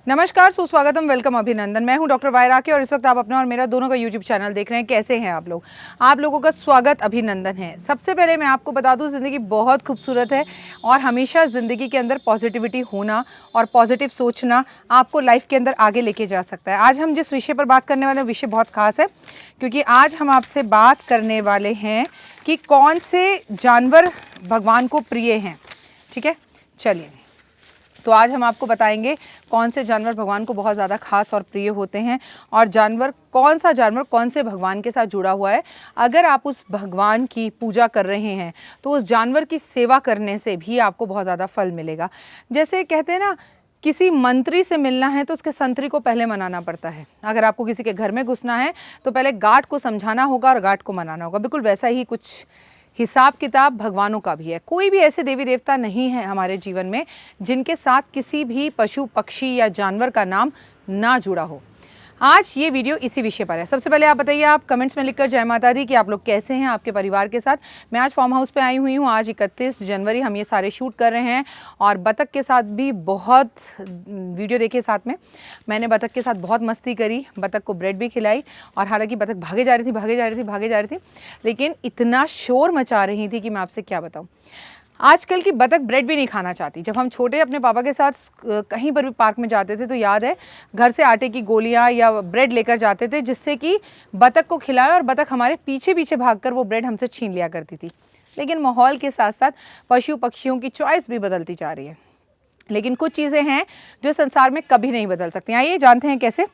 नमस्कार, सुस्वागतम, वेलकम, अभिनंदन। मैं हूं डॉक्टर वाई राके और इस वक्त आप अपना और मेरा दोनों का यूट्यूब चैनल देख रहे हैं। कैसे हैं आप लोग? आप लोगों का स्वागत, अभिनंदन है। सबसे पहले मैं आपको बता दूं, ज़िंदगी बहुत खूबसूरत है और हमेशा ज़िंदगी के अंदर पॉजिटिविटी होना और पॉजिटिव सोचना आपको लाइफ के अंदर आगे लेके जा सकता है। आज हम जिस विषय पर बात करने वाले विषय बहुत खास है, क्योंकि आज हम आपसे बात करने वाले हैं कि कौन से जानवर भगवान को प्रिय हैं। ठीक है, चलिए, तो आज हम आपको बताएंगे कौन से जानवर भगवान को बहुत ज़्यादा खास और प्रिय होते हैं और कौन सा जानवर कौन से भगवान के साथ जुड़ा हुआ है। अगर आप उस भगवान की पूजा कर रहे हैं तो उस जानवर की सेवा करने से भी आपको बहुत ज़्यादा फल मिलेगा। जैसे कहते हैं ना, किसी मंत्री से मिलना है तो उसके संतरी को पहले मनाना पड़ता है। अगर आपको किसी के घर में घुसना है तो पहले गार्ड को समझाना होगा और गार्ड को मनाना होगा। बिल्कुल वैसा ही कुछ हिसाब किताब भगवानों का भी है। कोई भी ऐसे देवी देवता नहीं है हमारे जीवन में जिनके साथ किसी भी पशु पक्षी या जानवर का नाम ना जुड़ा हो। आज ये वीडियो इसी विषय पर है। सबसे पहले आप बताइए, आप कमेंट्स में लिखकर जय माता दी कि आप लोग कैसे हैं, आपके परिवार के साथ। मैं आज फार्म हाउस पे आई हुई हूँ। आज 31 जनवरी हम ये सारे शूट कर रहे हैं और बतख के साथ भी बहुत वीडियो देखे। साथ में मैंने बतख के साथ बहुत मस्ती करी, बतख को ब्रेड भी खिलाई और हालांकि बतख भागे जा रही थी, लेकिन इतना शोर मचा रही थी कि मैं आपसे क्या बताऊँ। आजकल की बतख ब्रेड भी नहीं खाना चाहती। जब हम छोटे अपने पापा के साथ कहीं पर भी पार्क में जाते थे तो याद है, घर से आटे की गोलियां या ब्रेड लेकर जाते थे जिससे कि बतख को खिलाएं और बतख हमारे पीछे पीछे भागकर वो ब्रेड हमसे छीन लिया करती थी। लेकिन माहौल के साथ साथ पशु पक्षियों की चॉइस भी बदलती जा रही है। लेकिन कुछ चीज़ें हैं जो संसार में कभी नहीं बदल सकती। आइए जानते हैं कैसे।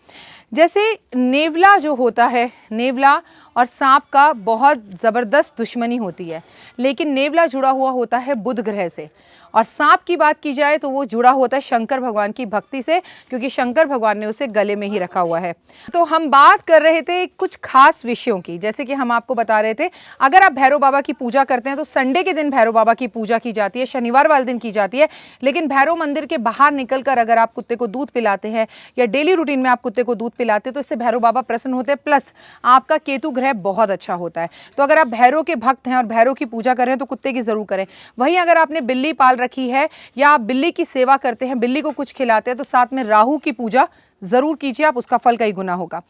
जैसे नेवला जो होता है, नेवला और सांप का बहुत ज़बरदस्त दुश्मनी होती है, लेकिन नेवला जुड़ा हुआ होता है बुध ग्रह से और सांप की बात की जाए तो वो जुड़ा होता है शंकर भगवान की भक्ति से, क्योंकि शंकर भगवान ने उसे गले में ही रखा हुआ है। तो हम बात कर रहे थे कुछ खास विषयों की, जैसे कि हम आपको बता रहे थे, अगर आप भैरव बाबा की पूजा करते हैं तो संडे के दिन भैरव बाबा की पूजा की जाती है, शनिवार वाले दिन की जाती है। लेकिन भैरव मंदिर के बाहर निकलकर अगर आप कुत्ते को दूध पिलाते हैं या डेली रूटीन में आप कुत्ते को दूध पिलाते हैं तो इससे भैरव बाबा प्रसन्न होते हैं। प्लस आपका केतु ग्रह बहुत अच्छा होता है। तो अगर आप भैरव के भक्त हैं और भैरव की पूजा कर रहे हैं तो कुत्ते की जरूर करें। वहीं अगर आपने बिल्ली पाल रखी है या आप बिल्ली की सेवा करते हैं, बिल्ली को कुछ खिलाते हैं, तो साथ में राहु की पूजा ज़रूर कीजिए, आप उसका फल कई गुना होगा।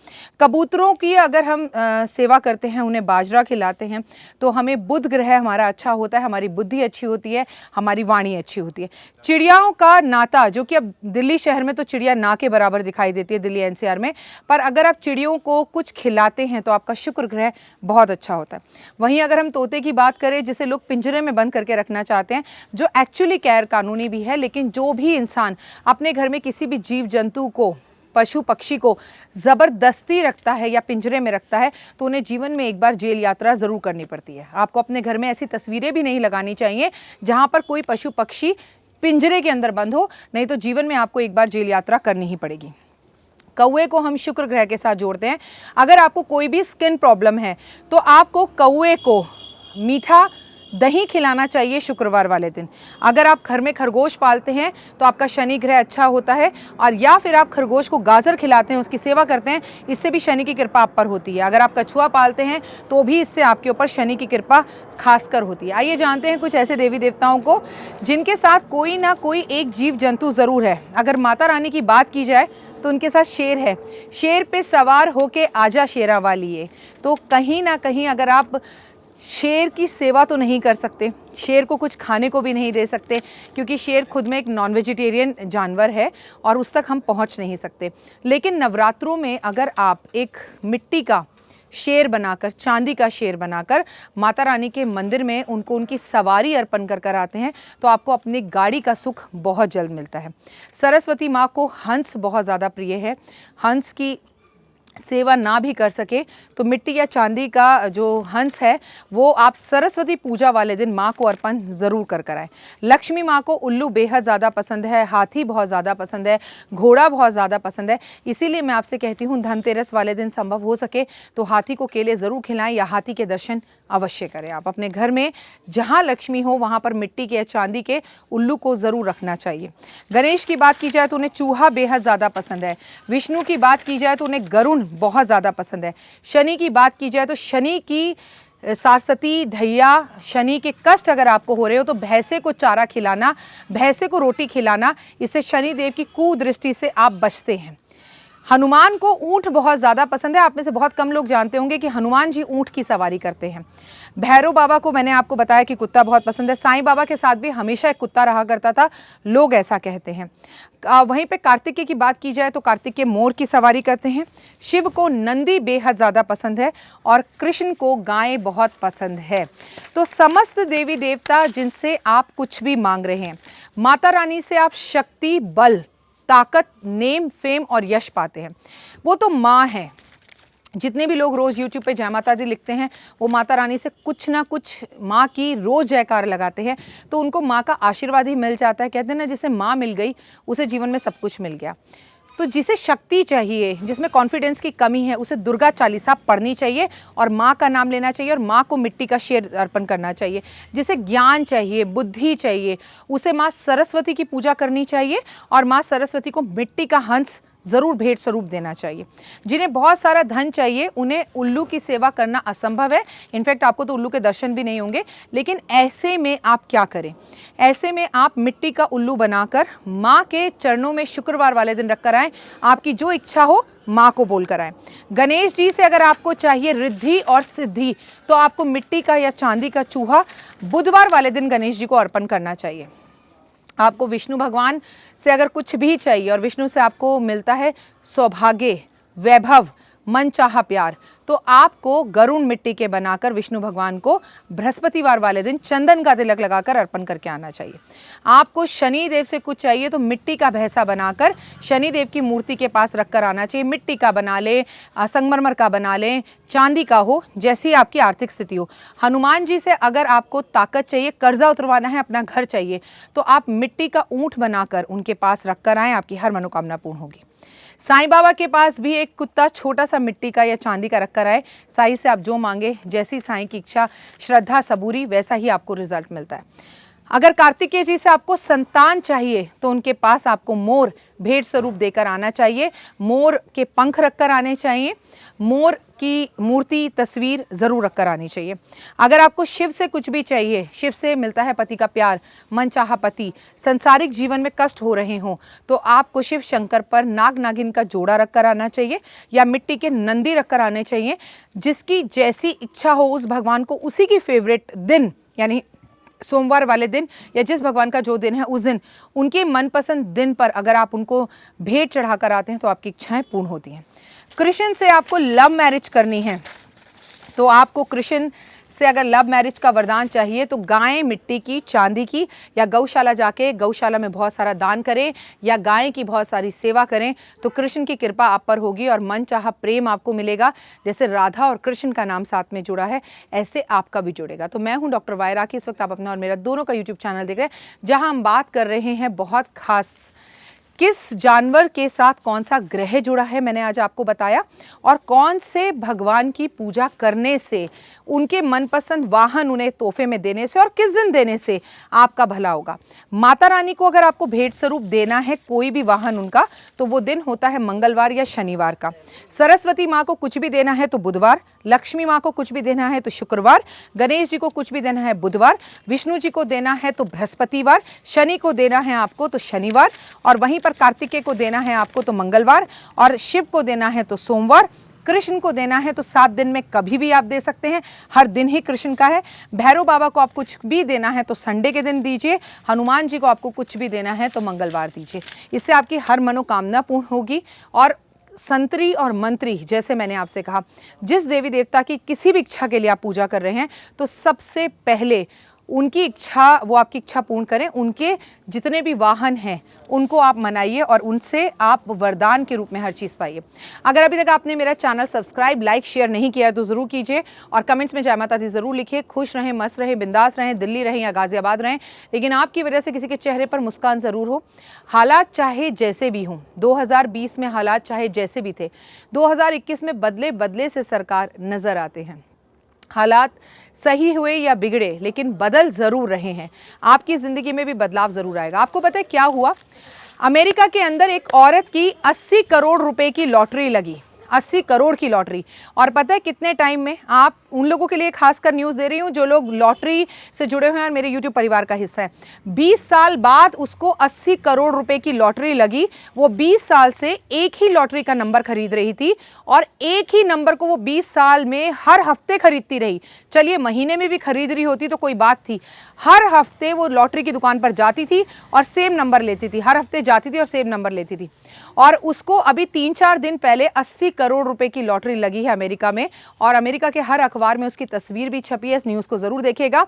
कबूतरों की अगर हम सेवा करते हैं, उन्हें बाजरा खिलाते हैं, तो हमें बुध ग्रह हमारा अच्छा होता है, हमारी बुद्धि अच्छी होती है, हमारी वाणी अच्छी होती है। चिड़ियाओं का नाता, जो कि अब दिल्ली शहर में तो चिड़िया ना के बराबर दिखाई देती है, दिल्ली एनसीआर में, पर अगर आप चिड़ियों को कुछ खिलाते हैं तो आपका शुक्र ग्रह बहुत अच्छा होता है। वहीं अगर हम तोते की बात करें, जिसे लोग पिंजरे में बंद करके रखना चाहते हैं, जो एक्चुअली गैर कानूनी भी है, लेकिन जो भी इंसान अपने घर में किसी भी जीव जंतु को, पशु पक्षी को ज़बरदस्ती रखता है या पिंजरे में रखता है तो उन्हें जीवन में एक बार जेल यात्रा ज़रूर करनी पड़ती है। आपको अपने घर में ऐसी तस्वीरें भी नहीं लगानी चाहिए जहां पर कोई पशु पक्षी पिंजरे के अंदर बंद हो, नहीं तो जीवन में आपको एक बार जेल यात्रा करनी ही पड़ेगी। कौवे को हम शुक्र ग्रह के साथ जोड़ते हैं। अगर आपको कोई भी स्किन प्रॉब्लम है तो आपको कौवे को मीठा दही खिलाना चाहिए शुक्रवार वाले दिन। अगर आप घर में खरगोश पालते हैं तो आपका शनि ग्रह अच्छा होता है, और या फिर आप खरगोश को गाजर खिलाते हैं, उसकी सेवा करते हैं, इससे भी शनि की कृपा आप पर होती है। अगर आप कछुआ पालते हैं तो भी इससे आपके ऊपर शनि की कृपा खासकर होती है। आइए जानते हैं कुछ ऐसे देवी देवताओं को जिनके साथ कोई ना कोई एक जीव जंतु ज़रूर है। अगर माता रानी की बात की जाए तो उनके साथ शेर है। शेर पे सवार होके आजा शेरा वालिए। तो कहीं ना कहीं अगर आप शेर की सेवा तो नहीं कर सकते, शेर को कुछ खाने को भी नहीं दे सकते, क्योंकि शेर खुद में एक नॉन वेजिटेरियन जानवर है और उस तक हम पहुंच नहीं सकते। लेकिन नवरात्रों में अगर आप एक मिट्टी का शेर बनाकर, चांदी का शेर बनाकर माता रानी के मंदिर में उनको उनकी सवारी अर्पण कर कर आते हैं तो आपको अपनी गाड़ी का सुख बहुत जल्द मिलता है। सरस्वती माँ को हंस बहुत ज़्यादा प्रिय है। हंस की सेवा ना भी कर सके तो मिट्टी या चांदी का जो हंस है वो आप सरस्वती पूजा वाले दिन माँ को अर्पण ज़रूर कर कराएं। लक्ष्मी माँ को उल्लू बेहद ज़्यादा पसंद है, हाथी बहुत ज़्यादा पसंद है, घोड़ा बहुत ज़्यादा पसंद है। इसीलिए मैं आपसे कहती हूँ, धनतेरस वाले दिन संभव हो सके तो हाथी को केले ज़रूर खिलाएं या हाथी के दर्शन अवश्य करें। आप अपने घर में जहाँ लक्ष्मी हो वहाँ पर मिट्टी के या चांदी के उल्लू को ज़रूर रखना चाहिए। गणेश की बात की जाए तो उन्हें चूहा बेहद ज़्यादा पसंद है। विष्णु की बात की जाए तो उन्हें गरुण बहुत ज़्यादा पसंद है। शनि की बात की जाए तो शनि की सारस्वती, ढैया, शनि के कष्ट अगर आपको हो रहे हो तो भैंसे को चारा खिलाना, भैंसे को रोटी खिलाना, इससे शनि देव की कुदृष्टि से आप बचते हैं। हनुमान को ऊंट बहुत ज़्यादा पसंद है। आप में से बहुत कम लोग जानते होंगे कि हनुमान जी ऊंट की सवारी करते हैं। भैरव बाबा को मैंने आपको बताया कि कुत्ता बहुत पसंद है। साईं बाबा के साथ भी हमेशा एक कुत्ता रहा करता था, लोग ऐसा कहते हैं। वहीं पे कार्तिकेय की बात की जाए तो कार्तिकेय मोर की सवारी करते हैं। शिव को नंदी बेहद ज़्यादा पसंद है और कृष्ण को गाय बहुत पसंद है। तो समस्त देवी देवता जिनसे आप कुछ भी मांग रहे हैं, माता रानी से आप शक्ति, बल, ताकत, नेम, फेम और यश पाते हैं। वो तो माँ है। जितने भी लोग रोज़ YouTube पे जय माता दी लिखते हैं वो माता रानी से कुछ ना कुछ माँ की रोज़ जयकार लगाते हैं, तो उनको माँ का आशीर्वाद ही मिल जाता है। कहते हैं ना, जिसे माँ मिल गई उसे जीवन में सब कुछ मिल गया। तो जिसे शक्ति चाहिए, जिसमें कॉन्फिडेंस की कमी है, उसे दुर्गा चालीसा पढ़नी चाहिए और माँ का नाम लेना चाहिए और माँ को मिट्टी का शेर अर्पण करना चाहिए। जिसे ज्ञान चाहिए, बुद्धि चाहिए, उसे माँ सरस्वती की पूजा करनी चाहिए और माँ सरस्वती को मिट्टी का हंस ज़रूर भेंट स्वरूप देना चाहिए। जिन्हें बहुत सारा धन चाहिए उन्हें उल्लू की सेवा करना असंभव है। इनफैक्ट आपको तो उल्लू के दर्शन भी नहीं होंगे। लेकिन ऐसे में आप क्या करें? ऐसे में आप मिट्टी का उल्लू बनाकर माँ के चरणों में शुक्रवार वाले दिन रख कर आएँ। आपकी जो इच्छा हो माँ को बोल कर आएँ। गणेश जी से अगर आपको चाहिए रिद्धि और सिद्धि तो आपको मिट्टी का या चांदी का चूहा बुधवार वाले दिन गणेश जी को अर्पण करना चाहिए। आपको विष्णु भगवान से अगर कुछ भी चाहिए और विष्णु से आपको मिलता है सौभाग्य, वैभव, मनचाहा प्यार, तो आपको गरुण मिट्टी के बनाकर विष्णु भगवान को बृहस्पतिवार वाले दिन चंदन का तिलक लगाकर अर्पण करके आना चाहिए। आपको शनि देव से कुछ चाहिए तो मिट्टी का भैंसा बनाकर शनि देव की मूर्ति के पास रख कर आना चाहिए। मिट्टी का बना लें, संगमरमर का बना लें, चांदी का हो, जैसी आपकी आर्थिक स्थिति हो। हनुमान जी से अगर आपको ताकत चाहिए, कर्जा उतरवाना है, अपना घर चाहिए, तो आप मिट्टी का ऊँट बनाकर उनके पास रख कर आएँ, आपकी हर मनोकामना पूर्ण होगी। साईं बाबा के पास भी एक कुत्ता छोटा सा मिट्टी का या चांदी का रखकर आए। साईं से आप जो मांगे, जैसी साईं की इच्छा, श्रद्धा, सबूरी, वैसा ही आपको रिजल्ट मिलता है। अगर कार्तिकेय जी से आपको संतान चाहिए तो उनके पास आपको मोर भेंट स्वरूप देकर आना चाहिए। मोर के पंख रखकर आने चाहिए। मोर की मूर्ति, तस्वीर ज़रूर रखकर आनी चाहिए। अगर आपको शिव से कुछ भी चाहिए, शिव से मिलता है पति का प्यार, मनचाहा पति, संसारिक जीवन में कष्ट हो रहे हों, तो आपको शिव शंकर पर नाग नागिन का जोड़ा रखकर आना चाहिए या मिट्टी के नंदी रखकर आने चाहिए। जिसकी जैसी इच्छा हो उस भगवान को उसी की फेवरेट दिन, यानी सोमवार वाले दिन या जिस भगवान का जो दिन है उस दिन, उनके मनपसंद दिन पर अगर आप उनको भेंट चढ़ाकर आते हैं तो आपकी इच्छाएं पूर्ण होती हैं। कृष्ण से आपको लव मैरिज करनी है तो आपको कृष्ण से अगर लव मैरिज का वरदान चाहिए तो गाय मिट्टी की, चांदी की, या गौशाला जाके गौशाला में बहुत सारा दान करें या गाय की बहुत सारी सेवा करें तो कृष्ण की कृपा आप पर होगी और मन चाहा प्रेम आपको मिलेगा। जैसे राधा और कृष्ण का नाम साथ में जुड़ा है, ऐसे आपका भी जुड़ेगा। तो मैं हूं डॉक्टर वाई राखी। इस वक्त आप अपना और मेरा दोनों का यूट्यूब चैनल देख रहे हैं, जहाँ हम बात कर रहे हैं बहुत खास किस जानवर के साथ कौन सा ग्रह जुड़ा है, मैंने आज आपको बताया, और कौन से भगवान की पूजा करने से, उनके मनपसंद वाहन उन्हें तोहफे में देने से और किस दिन देने से आपका भला होगा। माता रानी को अगर आपको भेंट स्वरूप देना है कोई भी वाहन उनका, तो वो दिन होता है मंगलवार या शनिवार का। सरस्वती माँ को कुछ भी देना है तो बुधवार, लक्ष्मी माँ को कुछ भी देना है तो शुक्रवार, गणेश जी को कुछ भी देना है बुधवार, विष्णु जी को देना है तो बृहस्पतिवार, शनि को देना है आपको तो शनिवार, और वहीं पर कार्तिकेय को देना है आपको तो मंगलवार, और शिव को देना है तो सोमवार, कृष्ण को देना है तो 7 दिन में कभी भी आप दे सकते हैं, हर दिन ही कृष्ण का है। भैरव बाबा को आप कुछ भी देना है तो संडे के दिन दीजिए। हनुमान जी को आपको कुछ भी देना है तो मंगलवार दीजिए। इससे आपकी हर मनोकामना पूर्ण होगी। और संतरी और मंत्री, जैसे मैंने आपसे कहा, जिस देवी देवता की किसी भी इच्छा के लिए आप पूजा कर रहे हैं तो सबसे पहले उनकी इच्छा, वो आपकी इच्छा पूर्ण करें। उनके जितने भी वाहन हैं उनको आप मनाइए और उनसे आप वरदान के रूप में हर चीज़ पाइए। अगर अभी तक आपने मेरा चैनल सब्सक्राइब, लाइक, शेयर नहीं किया है तो ज़रूर कीजिए और कमेंट्स में जय माता दी ज़रूर लिखिए। खुश रहें, मस्त रहें, बिंदास रहें, दिल्ली रहें या गाज़ियाबाद रहें, लेकिन आपकी वजह से किसी के चेहरे पर मुस्कान ज़रूर हो। हालात चाहे जैसे भी हों, 2020 में हालात चाहे जैसे भी थे, 2021 में बदले बदले से सरकार नज़र आते हैं। हालात सही हुए या बिगड़े, लेकिन बदल ज़रूर रहे हैं। आपकी ज़िंदगी में भी बदलाव ज़रूर आएगा। आपको पता है क्या हुआ? अमेरिका के अंदर एक औरत की 80 करोड़ रुपए की लॉटरी लगी। 80 करोड़ की लॉटरी। और पता है कितने टाइम में? आप उन लोगों के लिए खासकर न्यूज़ दे रही हूँ जो लोग लॉटरी से जुड़े हुए हैं और मेरे यूट्यूब परिवार का हिस्सा है। 20 साल बाद उसको 80 करोड़ रुपए की लॉटरी लगी। वो 20 साल से एक ही लॉटरी का नंबर खरीद रही थी और एक ही नंबर को वो 20 साल में हर हफ्ते खरीदती रही। चलिए महीने में भी खरीद रही होती तो कोई बात थी, हर हफ्ते वो लॉटरी की दुकान पर जाती थी और सेम नंबर लेती थी। हर हफ्ते जाती थी और सेम नंबर लेती थी। और उसको अभी 3-4 दिन पहले 80 करोड़ रुपए की लॉटरी लगी है अमेरिका में, और अमेरिका के हर अखबार में उसकी तस्वीर भी छपी है। इस न्यूज़ को ज़रूर देखिएगा।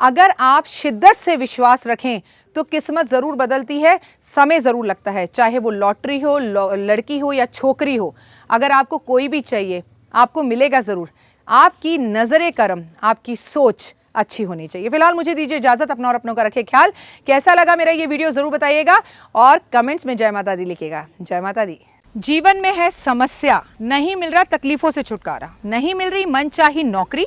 अगर आप शिद्दत से विश्वास रखें तो किस्मत ज़रूर बदलती है, समय ज़रूर लगता है, चाहे वो लॉटरी हो, लड़की हो या छोकरी हो। अगर आपको कोई भी चाहिए आपको मिलेगा ज़रूर। आपकी नज़रे करम, आपकी सोच अच्छी होनी चाहिए। फिलहाल मुझे दीजिए इजाजत, अपना और अपनों का रखे ख्याल। कैसा लगा मेरा ये वीडियो जरूर बताइएगा और कमेंट्स में जय माता दी लिखिएगा। जय माता दी। जीवन में है समस्या, नहीं मिल रहा तकलीफों से छुटकारा, नहीं मिल रही मनचाही नौकरी,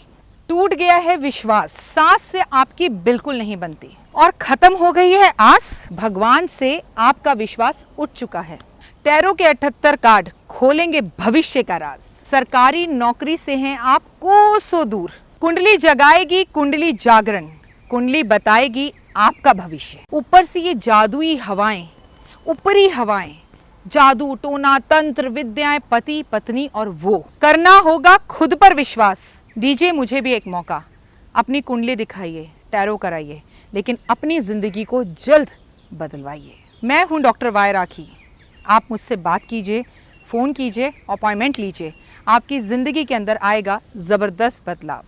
टूट गया है विश्वास, सांस से आपकी बिल्कुल नहीं बनती और खत्म हो गई है आस, भगवान से आपका विश्वास उठ चुका है। टैरो के 78 कार्ड खोलेंगे भविष्य का राज। सरकारी नौकरी से हैं आप कोसों दूर। कुंडली जगाएगी कुंडली जागरण, कुंडली बताएगी आपका भविष्य। ऊपर से ये जादुई हवाएं, ऊपरी हवाएं, जादू टोना तंत्र विद्याएं, पति पत्नी और वो। करना होगा खुद पर विश्वास। दीजिए मुझे भी एक मौका, अपनी कुंडली दिखाइए, टैरो कराइए, लेकिन अपनी जिंदगी को जल्द बदलवाइए। मैं हूं डॉक्टर वाई राखी। आप मुझसे बात कीजिए, फ़ोन कीजिए, अपॉइंटमेंट लीजिए। आपकी ज़िंदगी के अंदर आएगा ज़बरदस्त बदलाव।